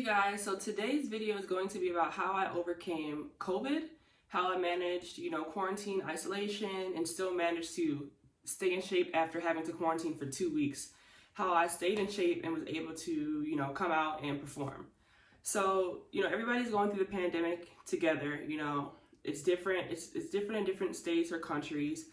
Guys, so today's video is going to be about how I overcame COVID, how I managed, quarantine, isolation, and still managed to stay in shape after having to quarantine for 2 weeks, how I stayed in shape and was able to, come out and perform. So, everybody's going through the pandemic together, it's different. It's different in different states or countries.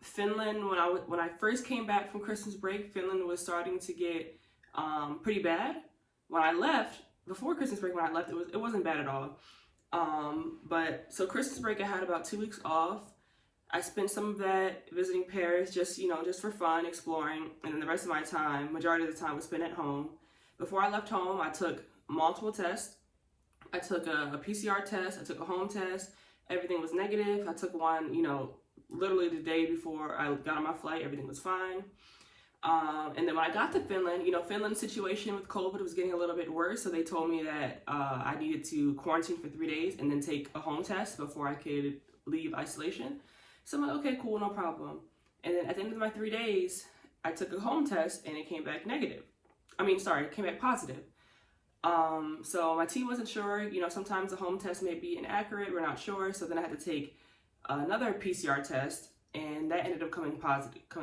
Finland, when I first came back from Christmas break, Finland was starting to get pretty bad. When I left, before Christmas break, it wasn't bad at all. But so Christmas break, I had about 2 weeks off. I spent some of that visiting Paris, just for fun, exploring, and then the rest of my time, majority of the time, was spent at home. Before I left home, I took multiple tests. I took a PCR test. I took a home test. Everything was negative. I took one, literally the day before I got on my flight. Everything was fine. And then when I got to Finland, Finland's situation with COVID was getting a little bit worse. So they told me that I needed to quarantine for 3 days and then take a home test before I could leave isolation. So I'm like, okay, cool, no problem. And then at the end of my 3 days, I took a home test and it came back it came back positive. So my team wasn't sure, sometimes the home test may be inaccurate, we're not sure. So then I had to take another PCR test and that ended up coming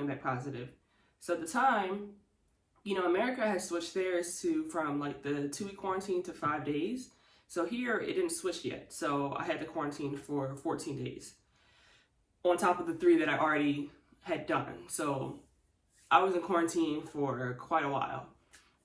back positive. So at the time, America has switched theirs from like the 2-week quarantine to 5 days. So here it didn't switch yet. So I had to quarantine for 14 days on top of the 3 that I already had done. So I was in quarantine for quite a while.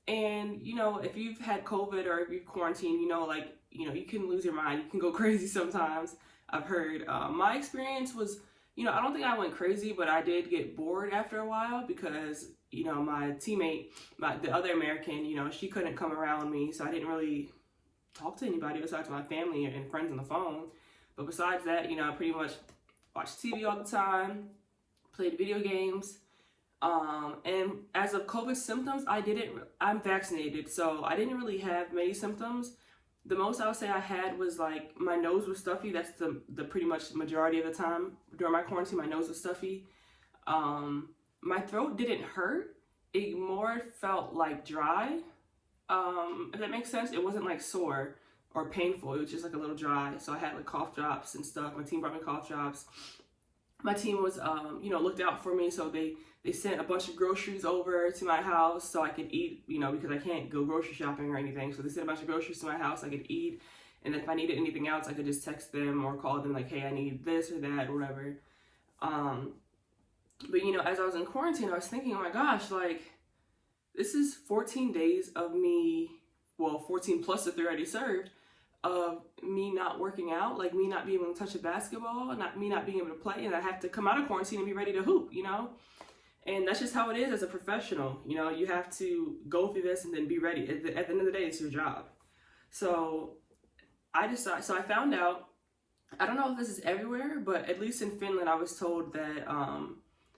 And, if you've had COVID or if you've quarantined, you can lose your mind. You can go crazy sometimes. I've heard my experience was, I don't think I went crazy, but I did get bored after a while because, my teammate, the other American, she couldn't come around me. So I didn't really talk to anybody besides my family and friends on the phone. But besides that, I pretty much watched TV all the time, played video games. And as of COVID symptoms, I'm vaccinated, so I didn't really have many symptoms. The most I would say I had was like my nose was stuffy. That's the pretty much majority of the time during my quarantine. My nose was stuffy. My throat didn't hurt. It more felt like dry. If that makes sense. It wasn't like sore or painful. It was just like a little dry. So I had like cough drops and stuff. My team brought me cough drops. My team was, looked out for me. So they sent a bunch of groceries over to my house so I could eat, because I can't go grocery shopping or anything. So they sent a bunch of groceries to my house I could eat. And if I needed anything else, I could just text them or call them like, hey, I need this or that or whatever. But, as I was in quarantine, I was thinking, oh my gosh, like, this is 14 days of me, 14 plus the 3 already served, of me not working out, like me not being able to touch a basketball, me not being able to play, and I have to come out of quarantine and be ready to hoop, And that's just how it is as a professional. You have to go through this and then be ready. At the end of the day, it's your job. So I found out, I don't know if this is everywhere, but at least in Finland, I was told that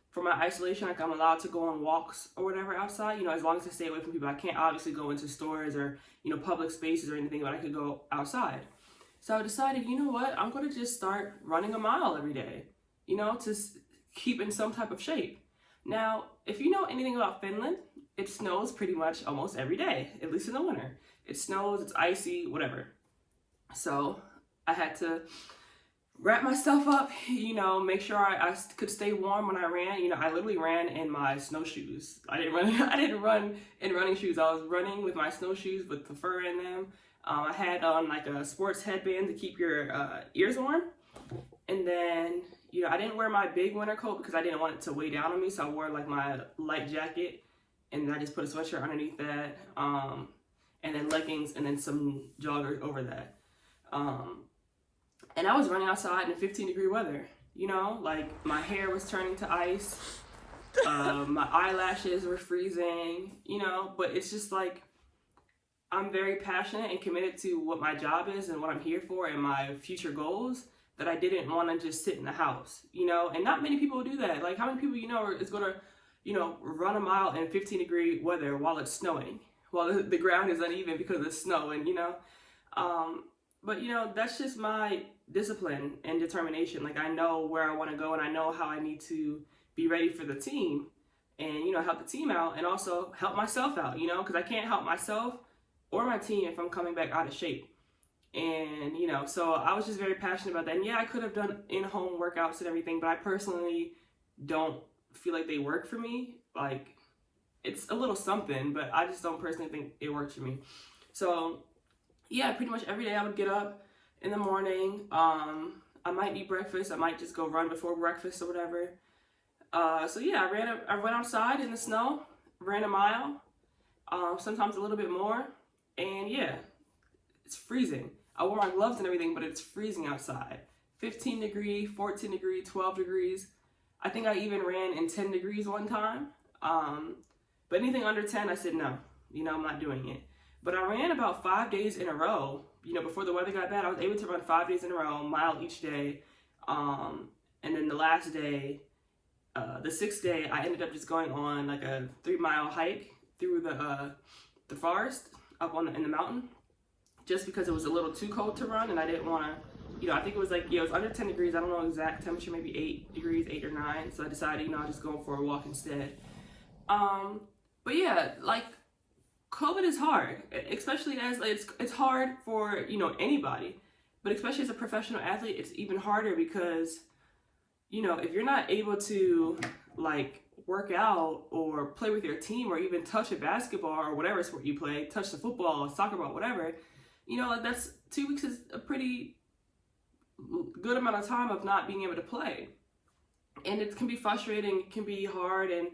for my isolation, like I'm allowed to go on walks or whatever outside, as long as I stay away from people. I can't obviously go into stores or, public spaces or anything, but I could go outside. So I decided, you know what, I'm going to just start running a mile every day, to keep in some type of shape. Now, if you know anything about Finland, it snows pretty much almost every day, at least in the winter. It snows, it's icy, whatever. So I had to wrap myself up, make sure I could stay warm when I ran. I literally ran in my snowshoes. I didn't run in running shoes. I was running with my snowshoes with the fur in them. I had on like a sports headband to keep your ears warm. And then, I didn't wear my big winter coat because I didn't want it to weigh down on me. So I wore like my light jacket and then I just put a sweatshirt underneath that. And then leggings and then some joggers over that. And I was running outside in 15-degree weather, like my hair was turning to ice. My eyelashes were freezing, but it's just like, I'm very passionate and committed to what my job is and what I'm here for and my future goals, that I didn't want to just sit in the house, and not many people do that. Like, how many people is going to, run a mile in 15-degree weather while it's snowing, while the ground is uneven because of snow, and but that's just my discipline and determination. Like, I know where I want to go and I know how I need to be ready for the team and, help the team out and also help myself out, because I can't help myself or my team if I'm coming back out of shape. And, you know, so I was just very passionate about that. And yeah, I could have done in-home workouts and everything, but I personally don't feel like they work for me. Like, it's a little something, but I just don't personally think it works for me. So yeah, pretty much every day I would get up in the morning. I might eat breakfast. I might just go run before breakfast or whatever. So yeah, I went outside in the snow, ran a mile, sometimes a little bit more. And yeah, it's freezing. I wore my gloves and everything, but it's freezing outside. 15 degree, 14 degree, 12 degrees. I think I even ran in 10 degrees one time. But anything under 10, I said, no, you know, I'm not doing it. But I ran about 5 days in a row. You know, before the weather got bad, I was able to run 5 days in a row, a mile each day. And then the last day, the 6th day, I ended up just going on like a 3-mile hike through the forest up in the mountain, just because it was a little too cold to run, and I didn't want to, you know, I think it was like, yeah, it was under 10 degrees. I don't know exact temperature, maybe 8 degrees, 8 or 9. So I decided, you know, I'll just go for a walk instead. But yeah, like, COVID is hard, especially as it's hard for, you know, anybody, but especially as a professional athlete, it's even harder because, you know, if you're not able to like work out or play with your team or even touch a basketball or whatever sport you play, touch the football, soccer ball, whatever, you know, like that's 2 weeks is a pretty good amount of time of not being able to play. And it can be frustrating, it can be hard, and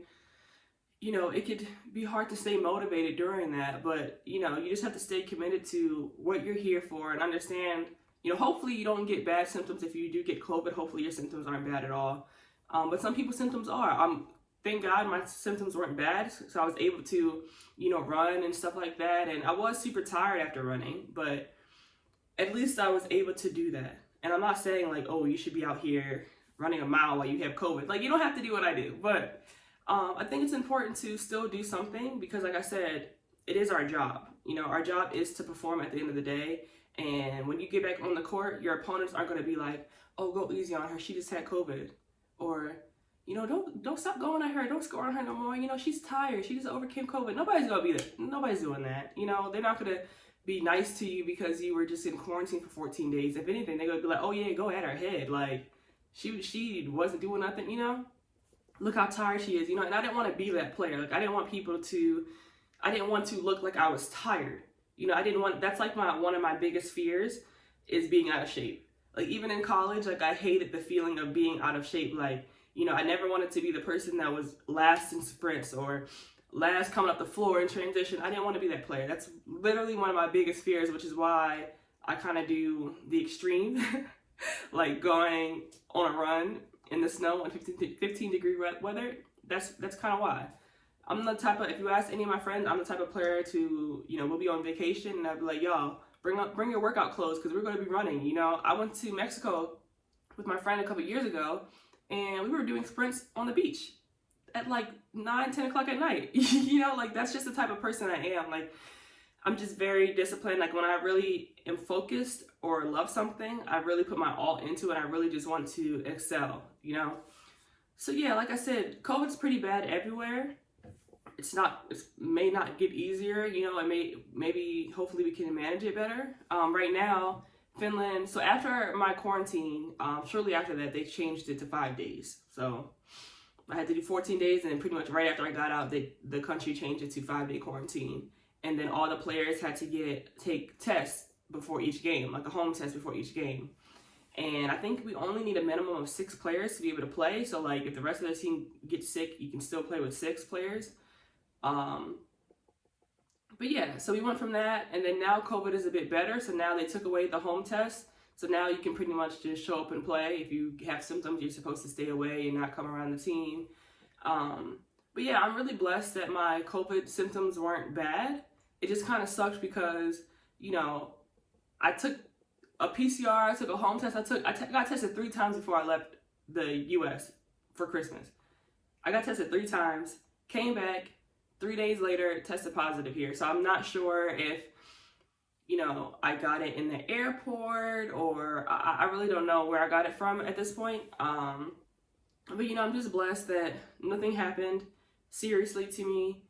you know, it could be hard to stay motivated during that, but, you know, you just have to stay committed to what you're here for and understand, you know, hopefully you don't get bad symptoms. If you do get COVID, hopefully your symptoms aren't bad at all. But some people's symptoms are. Thank God my symptoms weren't bad, so I was able to, you know, run and stuff like that. And I was super tired after running, but at least I was able to do that. And I'm not saying like, oh, you should be out here running a mile while you have COVID. Like, you don't have to do what I do, but I think it's important to still do something because, like I said, it is our job. You know, our job is to perform at the end of the day. And when you get back on the court, your opponents aren't going to be like, oh, go easy on her, she just had COVID. Or, you know, don't stop going at her. Don't score on her no more. You know, she's tired. She just overcame COVID. Nobody's going to be there. Nobody's doing that. You know, they're not going to be nice to you because you were just in quarantine for 14 days. If anything, they're going to be like, oh, yeah, go at her head. Like, she wasn't doing nothing, you know? Look how tired she is, you know, and I didn't want to be that player. Like, I didn't want to look like I was tired. You know, that's like one of my biggest fears is being out of shape. Like, even in college, like, I hated the feeling of being out of shape. Like, you know, I never wanted to be the person that was last in sprints or last coming up the floor in transition. I didn't want to be that player. That's literally one of my biggest fears, which is why I kind of do the extreme, like going on a run in the snow in 15 degree weather. That's kind of why. I'm the type of, if you ask any of my friends, I'm the type of player to, you know, we'll be on vacation and I'll be like, y'all, bring your workout clothes because we're going to be running. You know, I went to Mexico with my friend a couple years ago and we were doing sprints on the beach at like 9, 10 o'clock at night. You know, like, that's just the type of person I am. Like, I'm just very disciplined. Like, when I really am focused or love something, I really put my all into it. I really just want to excel, you know? So yeah, like I said, COVID's pretty bad everywhere. It may not get easier, you know, maybe hopefully we can manage it better. Right now, Finland, so after my quarantine, shortly after that, they changed it to 5 days. So I had to do 14 days, and then pretty much right after I got out, the country changed it to 5-day quarantine. And then all the players had to take tests before each game, like a home test before each game. And I think we only need a minimum of 6 players to be able to play. So, like, if the rest of the team gets sick, you can still play with 6 players. But yeah, so we went from that, and then now COVID is a bit better. So now they took away the home test. So now you can pretty much just show up and play. If you have symptoms, you're supposed to stay away and not come around the team. But yeah, I'm really blessed that my COVID symptoms weren't bad. It just kind of sucks because, you know, I took a PCR, I took a home test. I got tested 3 times before I left the U.S. for Christmas. I got tested 3 times, came back, 3 days later, tested positive here. So I'm not sure if, you know, I got it in the airport or I really don't know where I got it from at this point. But, you know, I'm just blessed that nothing happened seriously to me.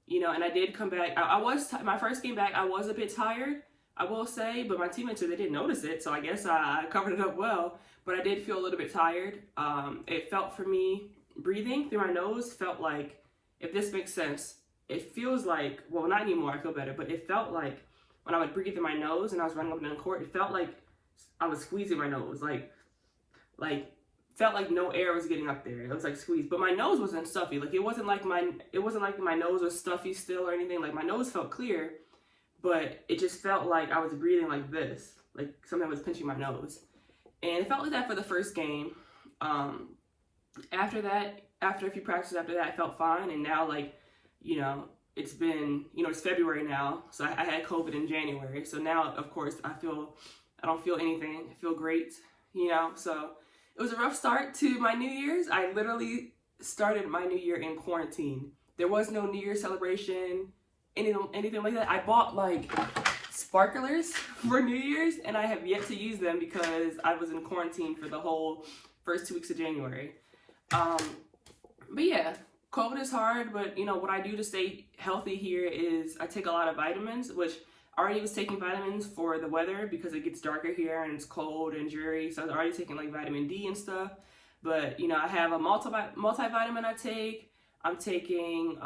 you know, and I did come back. I was, my first game back, I was a bit tired, I will say, but my teammates said they didn't notice it, so I guess I covered it up well, but I did feel a little bit tired. It felt for me, breathing through my nose felt like, if this makes sense, it feels like, well, not anymore, I feel better, but it felt like when I would breathe through my nose and I was running up and down the court, it felt like I was squeezing my nose, like felt like no air was getting up there. It was like squeezed, but my nose wasn't stuffy. Like it wasn't like my nose was stuffy still or anything. Like my nose felt clear, but it just felt like I was breathing like this, like something was pinching my nose. And it felt like that for the first game. After that, after a few practices after that, I felt fine. And now, like, you know, it's been, you know, it's February now. So I had COVID in January. So now, of course, I don't feel anything. I feel great, you know. So it was a rough start to my New Year's. I literally started my New Year in quarantine. There was no New Year's celebration, anything like that. I bought like sparklers for New Year's and I have yet to use them because I was in quarantine for the whole first 2 weeks of January. But yeah, COVID is hard, but you know, what I do to stay healthy here is I take a lot of vitamins, which I already was taking vitamins for the weather because it gets darker here and it's cold and dreary. So I was already taking like vitamin D and stuff. But you know, I have a multivitamin I take. I'm taking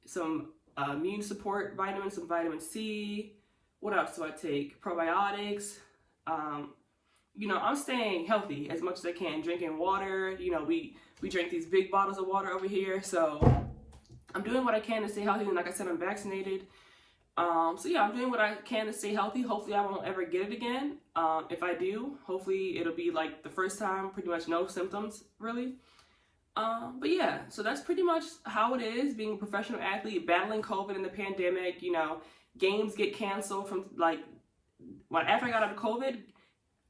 some immune support vitamins, some vitamin C. What else do I take? Probiotics. You know, I'm staying healthy as much as I can. Drinking water. You know, we drink these big bottles of water over here. So I'm doing what I can to stay healthy. And like I said, I'm vaccinated. So yeah, I'm doing what I can to stay healthy. Hopefully I won't ever get it again. If I do, hopefully it'll be like the first time, pretty much no symptoms, really. But yeah, so that's pretty much how it is being a professional athlete, battling COVID and the pandemic. You know, games get canceled from like, after I got out of COVID,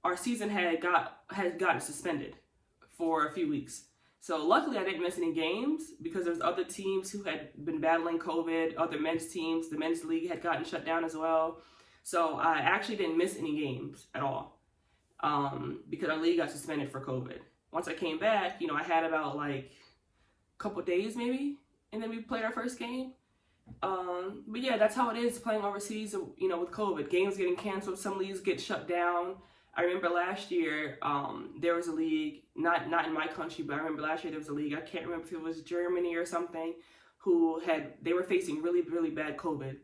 our season had gotten suspended for a few weeks. So luckily I didn't miss any games because there's other teams who had been battling COVID, other men's teams, the men's league had gotten shut down as well. So I actually didn't miss any games at all because our league got suspended for COVID. Once I came back, you know, I had about like a couple days maybe, and then we played our first game. But yeah, that's how it is playing overseas, you know, with COVID. Games getting canceled, some leagues get shut down. I remember last year, there was a league, not in my country, but I remember last year there was a league, I can't remember if it was Germany or something, they were facing really, really bad COVID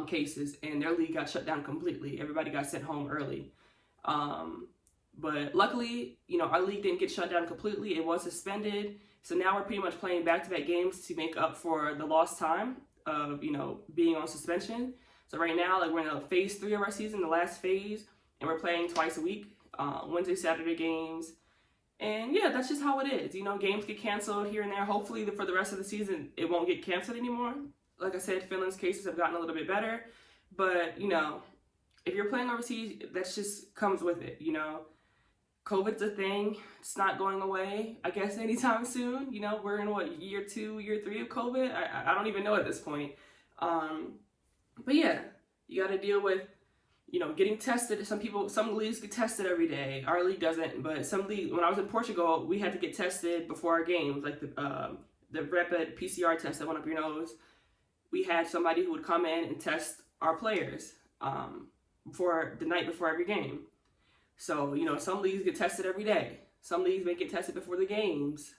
cases, and their league got shut down completely. Everybody got sent home early. But luckily, you know, our league didn't get shut down completely. It was suspended. So now we're pretty much playing back-to-back games to make up for the lost time of, you know, being on suspension. So right now, like, we're in phase 3 of our season, the last phase. And we're playing twice a week, Wednesday, Saturday games. And yeah, that's just how it is. You know, games get canceled here and there. Hopefully for the rest of the season, it won't get canceled anymore. Like I said, Finland's cases have gotten a little bit better. But, you know, if you're playing overseas, that just comes with it, you know. COVID's a thing. It's not going away, I guess, anytime soon. You know, we're in, what, year 2, year 3 of COVID? I don't even know at this point. But yeah, you got to deal with, you know, getting tested. Some leagues get tested every day. Our league doesn't, but some leagues, when I was in Portugal, we had to get tested before our games, like the rapid PCR test that went up your nose. We had somebody who would come in and test our players the night before every game. So, you know, some leagues get tested every day. Some leagues may get tested before the games.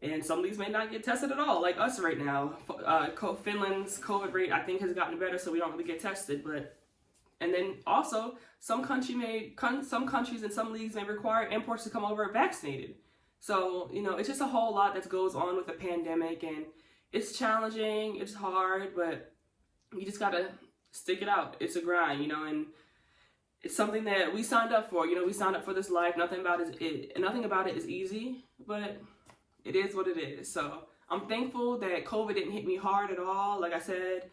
And some leagues may not get tested at all, like us right now. Finland's COVID rate, I think, has gotten better, so we don't really get tested, but. And then also, some countries and some leagues may require imports to come over vaccinated. So, you know, it's just a whole lot that goes on with the pandemic, and it's challenging, it's hard, but you just gotta stick it out. It's a grind, you know, and it's something that we signed up for. You know, we signed up for this life. Nothing about it is easy, but it is what it is. So I'm thankful that COVID didn't hit me hard at all. Like I said,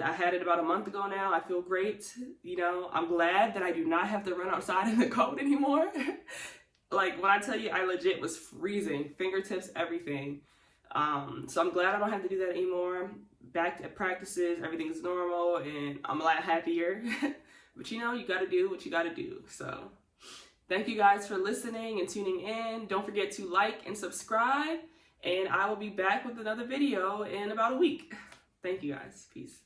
I had it about a month ago now. I feel great. You know, I'm glad that I do not have to run outside in the cold anymore. Like, when I tell you, I legit was freezing, fingertips, everything. So I'm glad I don't have to do that anymore. Back to practices, everything's normal, and I'm a lot happier. But you know, you gotta do what you gotta do. So thank you guys for listening and tuning in. Don't forget to like and subscribe. And I will be back with another video in about a week. Thank you guys. Peace.